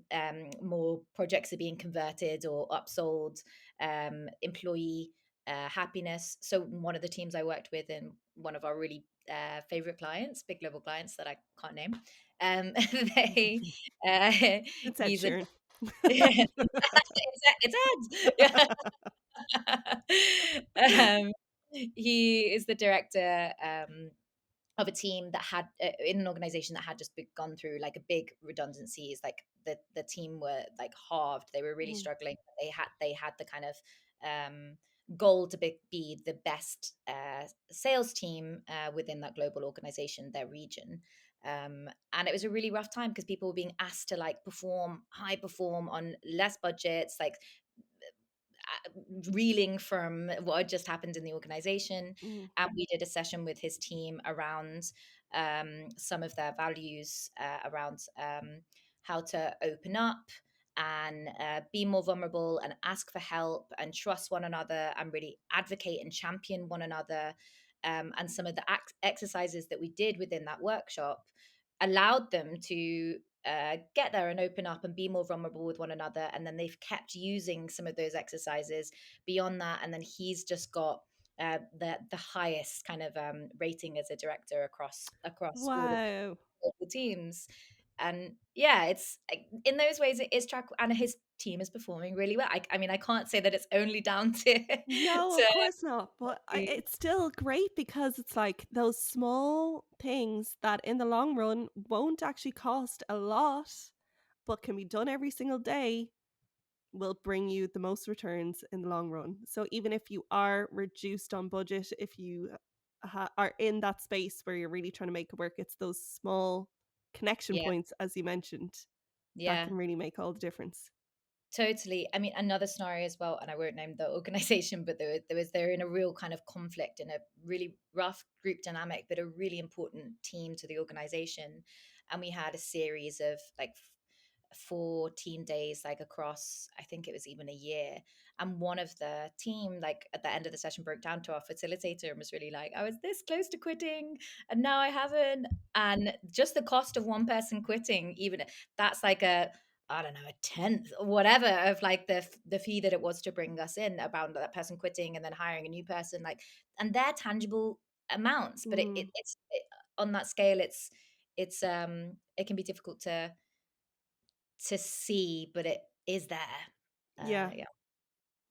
S2: more projects are being converted or upsold, employee happiness. So one of the teams I worked with in one of our really favorite clients, big global clients that I can't name, um, they uh,
S1: it's Ed
S2: he's a
S1: Sheeran.
S2: it's Ed. Yeah. He is the director of a team that had in an organization that had just gone through like a big redundancies. Like the team were like halved, they were really
S1: Mm.
S2: struggling. They had the kind of um goal to be the best sales team within that global organization, their region. And it was a really rough time because people were being asked to like high perform on less budgets, like reeling from what had just happened in the organization.
S1: Mm.
S2: And we did a session with his team around some of their values, around how to open up and be more vulnerable and ask for help and trust one another and really advocate and champion one another. And some of the exercises that we did within that workshop allowed them to get there and open up and be more vulnerable with one another. And then they've kept using some of those exercises beyond that. And then he's just got the highest kind of rating as a director across all of
S1: Wow.
S2: the teams. And yeah, it's in those ways it is track, and his team is performing really well. I mean, I can't say that it's only down to
S1: No, of course not. But
S2: to
S1: it's still great because it's like those small things that in the long run won't actually cost a lot, but can be done every single day will bring you the most returns in the long run. So even if you are reduced on budget, if you are in that space where you're really trying to make it work, it's those small connection
S2: yeah,
S1: points, as you mentioned, that
S2: yeah.
S1: can really make all the difference.
S2: Totally. I mean, another scenario as well, and I won't name the organization, but they're in a real kind of conflict in a really rough group dynamic, but a really important team to the organization. And we had a series of like 4 team days, like across, I think it was even a year. And one of the team, like at the end of the session, broke down to our facilitator and was really like, I was this close to quitting and now I haven't. And just the cost of one person quitting, even that's like a, I don't know, a tenth or whatever of like the fee that it was to bring us in, about that person quitting and then hiring a new person, like, and they're tangible amounts, but
S1: Mm,
S2: on that scale, it's it can be difficult to see, but it is there.
S1: yeah.
S2: Yeah.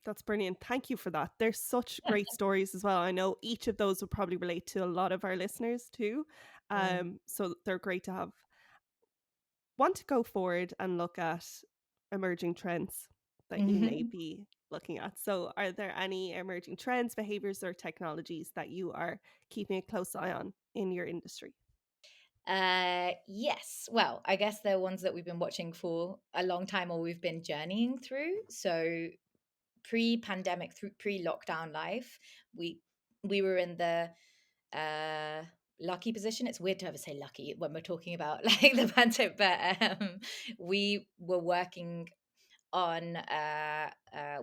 S1: That's brilliant. Thank you for that. There's such great stories as well. I know each of those would probably relate to a lot of our listeners too.
S2: Mm.
S1: So they're great to have. Want to go forward and look at emerging trends that you may
S2: Mhm.
S1: be looking at. So are there any emerging trends, behaviors, or technologies that you are keeping a close eye on in your industry?
S2: Yes. Well, I guess they're ones that we've been watching for a long time or we've been journeying through. So pre-pandemic, through pre-lockdown life, we we were in the uh lucky position. It's weird to ever say lucky when we're talking about like the pandemic, but we were working on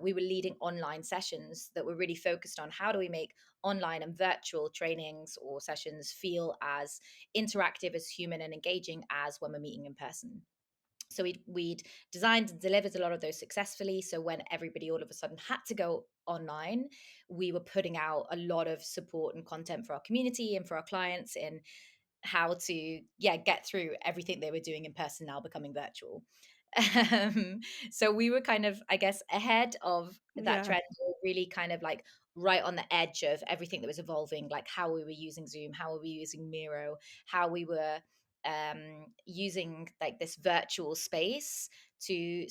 S2: we were leading online sessions that were really focused on how do we make online and virtual trainings or sessions feel as interactive, as human and engaging as when we're meeting in person. So we'd designed and delivered a lot of those successfully, so when everybody all of a sudden had to go online, we were putting out a lot of support and content for our community and for our clients in how to, yeah, get through everything they were doing in person now becoming virtual. um, so we were kind of, I guess, ahead of that
S1: Yeah.
S2: trend, or really kind of like right on the edge of everything that was evolving, like how we were using Zoom, how we were using Miro, how we were using like this virtual space to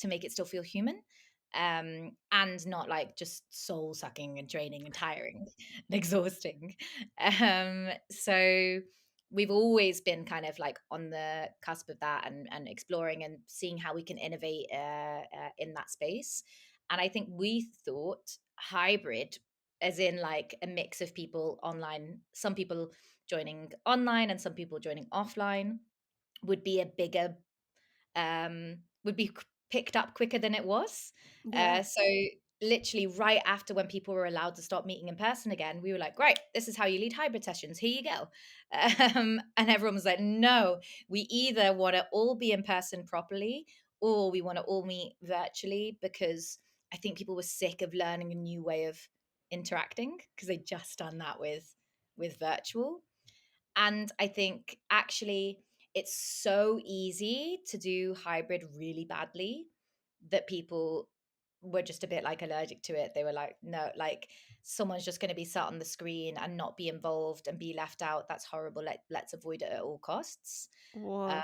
S2: make it still feel human, and not like just soul sucking and draining and tiring and exhausting. So we've always been kind of like on the cusp of that, and exploring and seeing how we can innovate in that space. And I think we thought hybrid, as in like a mix of people online, some people joining online and some people joining offline, would be a bigger would be picked up quicker than it was.
S1: Yeah.
S2: So literally right after when people were allowed to stop meeting in person again, we were like, great, this is how you lead hybrid sessions. Here you go. And everyone was like, no, we either want to all be in person properly or we want to all meet virtually, because I think people were sick of learning a new way of interacting because they'd just done that with virtual. And I think actually it's so easy to do hybrid really badly that people were just a bit like allergic to it. They were like, no, like someone's just going to be sat on the screen and not be involved and be left out. That's horrible. Let's avoid it at all costs.
S1: Whoa.
S2: Um,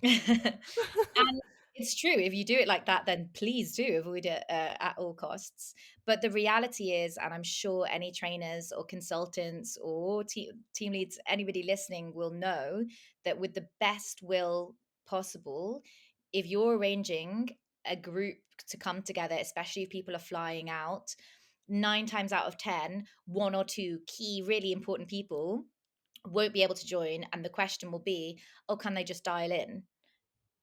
S2: and it's true. If you do it like that, then please do avoid it at all costs. But the reality is, and I'm sure any trainers or consultants or team leads, anybody listening will know that with the best will possible, if you're arranging a group to come together, especially if people are flying out, 9 times out of 10, one or two key, really important people won't be able to join. And the question will be, oh, can they just dial in?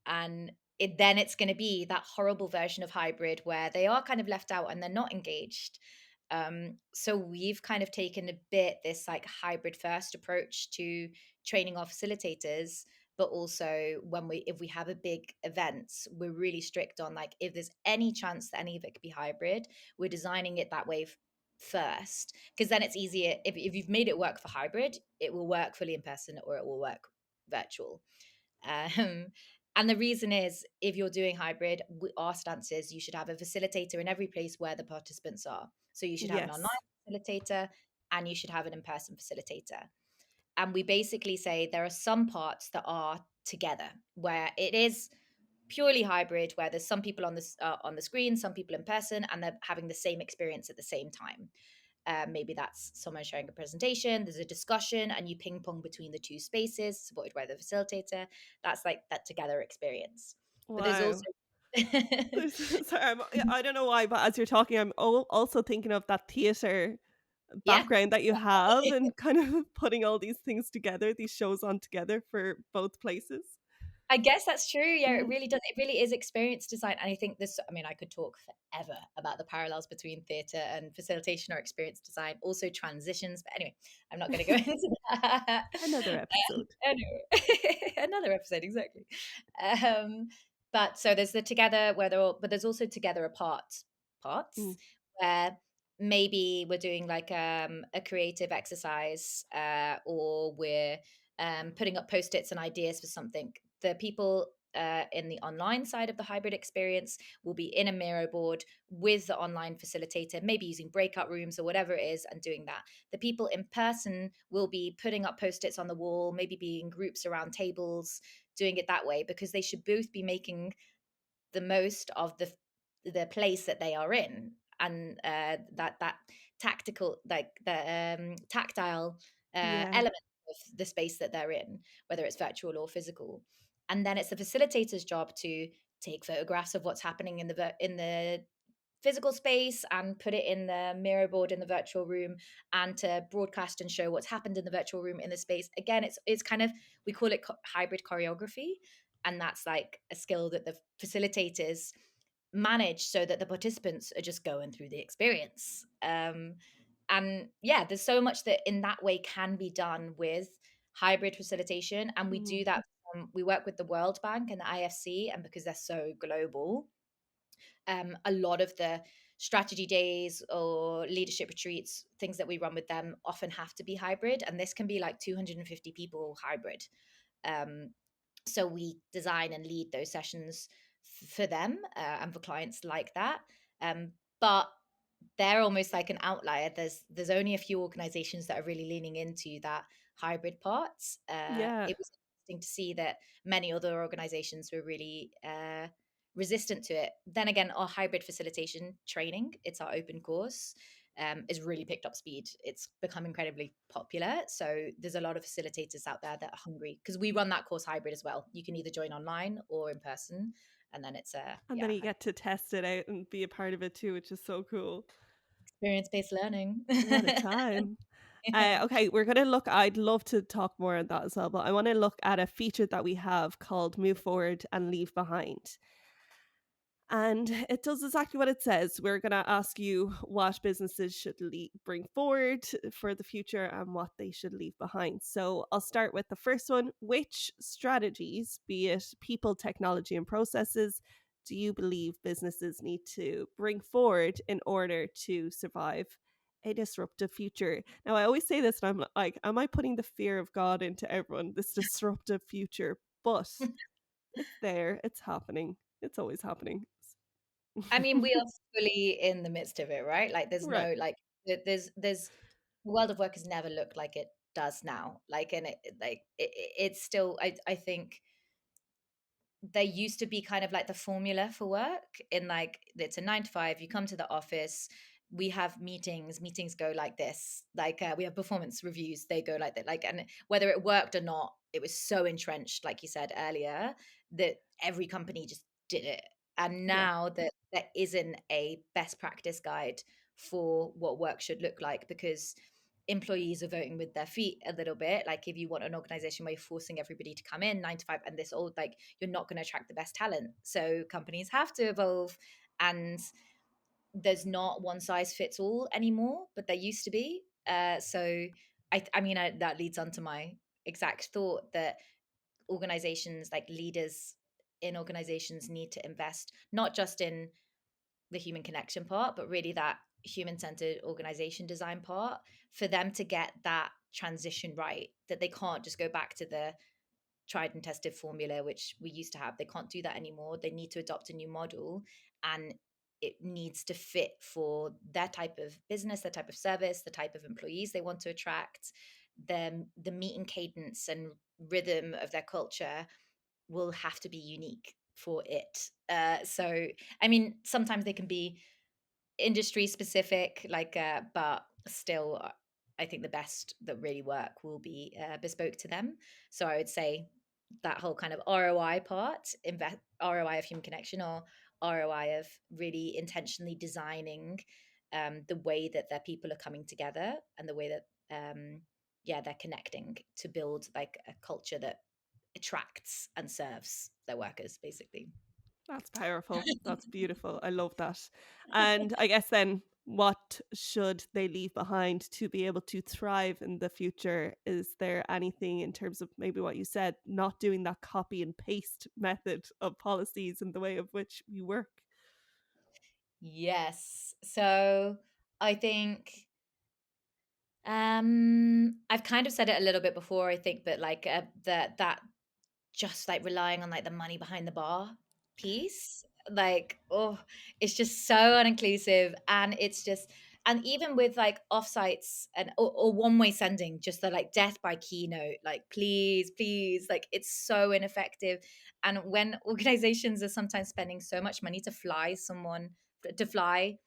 S2: And then it's going to be that horrible version of hybrid where they are kind of left out and they're not engaged. So we've kind of taken a bit this like hybrid first approach to training our facilitators, but also when we if we have a big events, we're really strict on like if there's any chance that any of it could be hybrid, we're designing it that way first, because then it's easier. If you've made it work for hybrid, it will work fully in person or it will work virtual. Um, and the reason is, if you're doing hybrid, our stance is you should have a facilitator in every place where the participants are. So you should have an online
S1: Yes.
S2: facilitator and you should have an in-person facilitator. And we basically say there are some parts that are together where it is purely hybrid, where there's some people on the screen, some people in person, and they're having the same experience at the same time. Maybe that's someone sharing a presentation, there's a discussion, and you ping pong between the two spaces, supported by the facilitator. That's like that together experience. But there's also
S1: Wow. Sorry, I don't know why, but as you're talking, I'm also thinking of that theater
S2: yeah.
S1: background that you have and kind of putting all these things together, these shows on together for both places.
S2: I guess that's true. Yeah, it
S1: Mm.
S2: really does. It really is experience design. And I think this, I mean, I could talk forever about the parallels between theatre and facilitation or experience design, also transitions. But anyway, I'm not going to go into that.
S1: Another episode.
S2: Anyway, another episode, exactly. Um, but so there's the together where they're all, but there's also together apart
S1: Mm.
S2: parts where maybe we're doing like a creative exercise or we're putting up post-its and ideas for something. The people in the online side of the hybrid experience will be in a Miro board with the online facilitator, maybe using breakout rooms or whatever it is, and doing that. The people in person will be putting up post-its on the wall, maybe being groups around tables, doing it that way, because they should both be making the most of the place that they are in, and that tactical, like the tactile
S1: Yeah.
S2: element of the space that they're in, whether it's virtual or physical. And then it's the facilitator's job to take photographs of what's happening in the physical space and put it in the mirror board in the virtual room, and to broadcast and show what's happened in the virtual room in the space. Again, it's kind of, we call it hybrid choreography, and that's like a skill that the facilitators manage so that the participants are just going through the experience. And yeah, there's so much that in that way can be done with hybrid facilitation, and we do
S1: Mm.
S2: that. We work with the World Bank and the IFC, and because they're so global, a lot of the strategy days or leadership retreats, things that we run with them, often have to be hybrid, and this can be like 250 people hybrid. um, so we design and lead those sessions for them and for clients like that. But they're almost like an outlier. There's only a few organizations that are really leaning into that hybrid parts.
S1: Yeah.
S2: It was interesting to see that many other organizations were really resistant to it. Then again, our hybrid facilitation training, it's our open course, has really picked up speed. It's become incredibly popular. So there's a lot of facilitators out there that are hungry, because we run that course hybrid as well. You can either join online or in person, and then it's a
S1: And then you get to test it out and be a part of it too, which is so cool.
S2: experience-based learning.
S1: What a time.
S2: Yeah.
S1: Okay, we're going to look. I'd love to talk more on that as well, but I want to look at a feature that we have called Move Forward and Leave Behind. And it does exactly what it says. We're going to ask you what businesses should bring forward for the future and what they should leave behind. So I'll start with the first one. Which strategies, be it people, technology, and processes, do you believe businesses need to bring forward in order to survive a disruptive future? Now, I always say this, and I'm like, am I putting the fear of God into everyone? This disruptive future, but it's there, it's happening, it's always happening.
S2: I mean, we are fully in the midst of it, right? Like, there's
S1: Right.
S2: no like, there's the world of work has never looked like it does now. Like, and it's still. I think there used to be kind of like the formula for work, in like, it's a 9 to 5, you come to the office, we have meetings go like this, like we have performance reviews, they go like that, like, and whether it worked or not, it was so entrenched, like you said earlier, that every company just did it. And
S1: Yeah.
S2: now that there isn't a best practice guide for what work should look like, because employees are voting with their feet a little bit. Like, if you want an organization where you're forcing everybody to come in 9 to 5, and this old, like, you're not going to attract the best talent, so companies have to evolve. And there's not one size fits all anymore, but there used to be. So that leads on to my exact thought, that organizations, like leaders in organizations, need to invest not just in the human connection part, but really that human centered organization design part, for them to get that transition right, that they can't just go back to the tried and tested formula, which we used to have. They can't do that anymore. They need to adopt a new model, and it needs to fit for their type of business, their type of service, the type of employees they want to attract. The meeting cadence and rhythm of their culture will have to be unique for it. So, I mean, sometimes they can be industry specific, like, but still, I think the best that really work will be bespoke to them. So I would say that whole kind of ROI part, invest ROI of human connection, or ROI of really intentionally designing the way that their people are coming together, and the way that yeah, they're connecting to build like a culture that attracts and serves their workers, basically.
S1: That's powerful. That's beautiful. I love that. And I guess then, what should they leave behind to be able to thrive in the future? Is there anything in terms of maybe what you said, not doing that copy and paste method of policies and the way of which you work?
S2: Yes. So I think I've kind of said it a little bit before, I think, but like that just like relying on like the money behind the bar piece, like, oh, it's just so uninclusive, and it's just, and even with like offsites and or one-way sending, just the like death by keynote, like please, please, like it's so ineffective. And when organizations are sometimes spending so much money to fly someone, to fly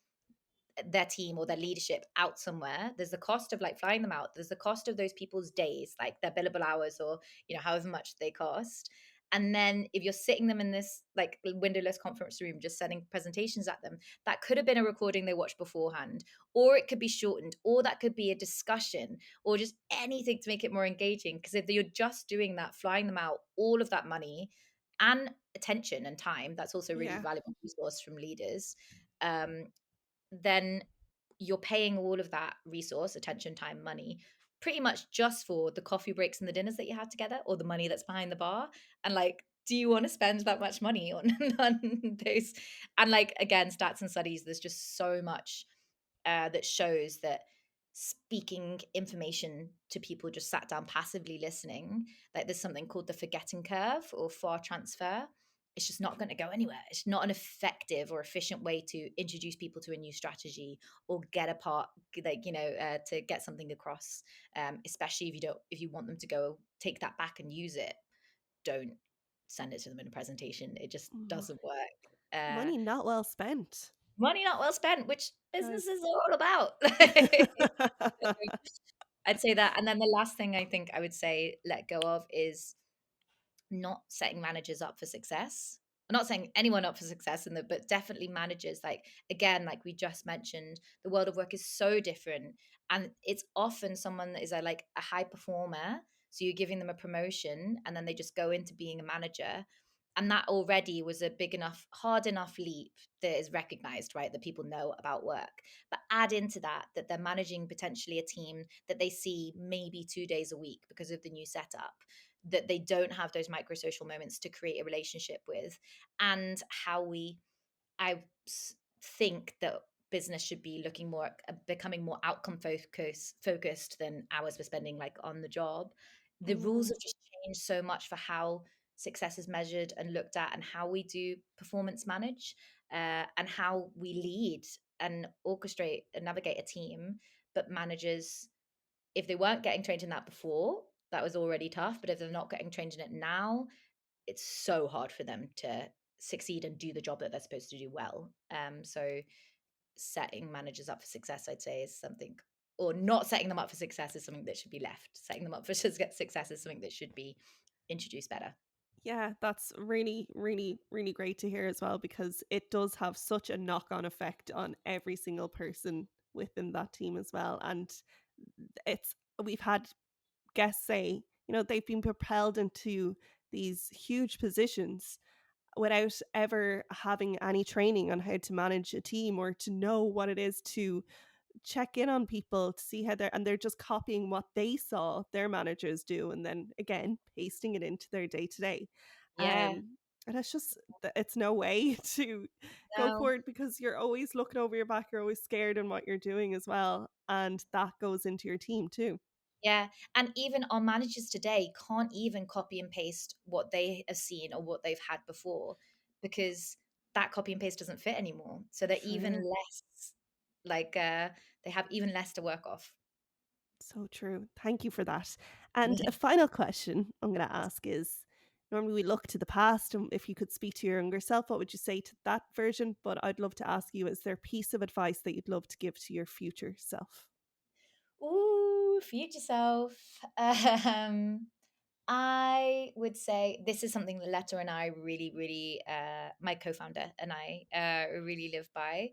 S2: their team or their leadership out somewhere, there's the cost of like flying them out, there's the cost of those people's days, like their billable hours, or however much they cost. And then if you're sitting them in this like windowless conference room just sending presentations at them, that could have been a recording they watched beforehand, or it could be shortened, or that could be a discussion, or just anything to make it more engaging. Because if you're just doing that, flying them out, all of that money and attention and time, that's also a really
S1: Yeah.
S2: valuable resource from leaders. um, then you're paying all of that resource, attention, time, money, pretty much just for the coffee breaks and the dinners that you had together, or the money that's behind the bar. And like, do you want to spend that much money on, on those? And like, again, stats and studies, there's just so much that shows that speaking information to people just sat down passively listening, like there's something called the forgetting curve or far transfer. It's just not going to go anywhere. It's not an effective or efficient way to introduce people to a new strategy, or get apart, like, to get something across. Especially if you want them to go take that back and use it, don't send it to them in a presentation. It just
S1: Mm.
S2: doesn't work.
S1: Money not well spent.
S2: Money not well spent, which
S1: Guys.
S2: business is all about. I'd say that. And then the last thing I think I would say let go of is not setting managers up for success. I'm not saying anyone up for success in the, but definitely managers. Like, again, like we just mentioned, the world of work is so different, and it's often someone that is like a high performer. So you're giving them a promotion, and then they just go into being a manager, and that already was a big enough, hard enough leap that is recognized, right? That people know about work. But add into that they're managing potentially a team that they see maybe 2 days a week because of the new setup, that they don't have those micro social moments to create a relationship with. And how I think that business should be looking more, becoming more outcome focused than hours we're spending like on the job. The rules
S1: Mm.
S2: have just changed so much for how success is measured and looked at, and how we do performance manage, and how we lead and orchestrate and navigate a team. But managers, if they weren't getting trained in that before, that was already tough. But if they're not getting trained in it now, it's so hard for them to succeed and do the job that they're supposed to do well. So setting managers up for success, I'd say, is something, or not setting them up for success is something that should be left. Setting them up for success is something that should be introduced better.
S1: Yeah, that's really, really, really great to hear as well, because it does have such a knock on effect on every single person within that team as well. And it's, we've had guests say, they've been propelled into these huge positions without ever having any training on how to manage a team or to know what it is to check in on people to see how they're just copying what they saw their managers do, and then again pasting it into their day to day.
S2: Yeah.
S1: And it's just it's no way to go
S2: No.
S1: forward, because you're always looking over your back, you're always scared in what you're doing as well, and that goes into your team too.
S2: Yeah. And even our managers today can't even copy and paste what they have seen or what they've had before, because that copy and paste doesn't fit anymore. So they're even
S1: True.
S2: less like they have even less to work off.
S1: So true. Thank you for that. And a final question I'm going to ask is, normally we look to the past, and if you could speak to your younger self, what would you say to that version? But I'd love to ask you, is there a piece of advice that you'd love to give to your future self?
S2: Ooh, future self. I would say this is something that Letta and I really, really, my co-founder and I really live by,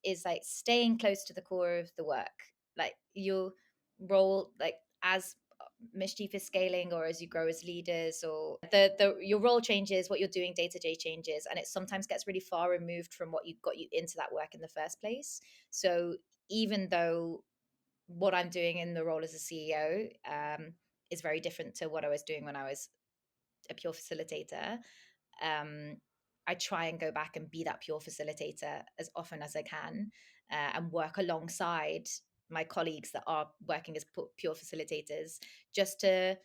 S2: is like staying close to the core of the work. Like your role, like as Mischief is scaling, or as you grow as leaders, or the your role changes, what you're doing day to day changes, and it sometimes gets really far removed from what you got you into that work in the first place. So even though what I'm doing in the role as a CEO is very different to what I was doing when I was a pure facilitator. Um, I try and go back and be that pure facilitator as often as I can, and work alongside my colleagues that are working as pure facilitators, just to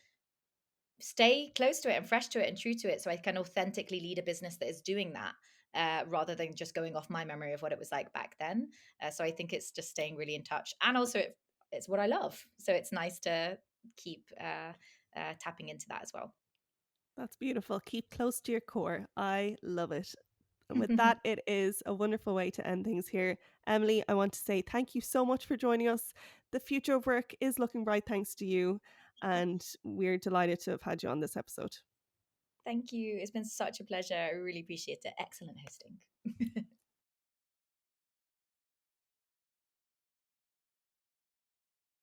S2: stay close to it and fresh to it and true to it, so I can authentically lead a business that is doing that, rather than just going off my memory of what it was like back then. So I think it's just staying really in touch, and also it's what I love, so it's nice to keep tapping into that as well.
S1: That's beautiful. Keep close to your core. I love it. And with that, it is a wonderful way to end things here. Emily, I want to say thank you so much for joining us. The future of work is looking bright thanks to you. And we're delighted to have had you on this episode.
S2: Thank you. It's been such a pleasure. I really appreciate it. Excellent hosting.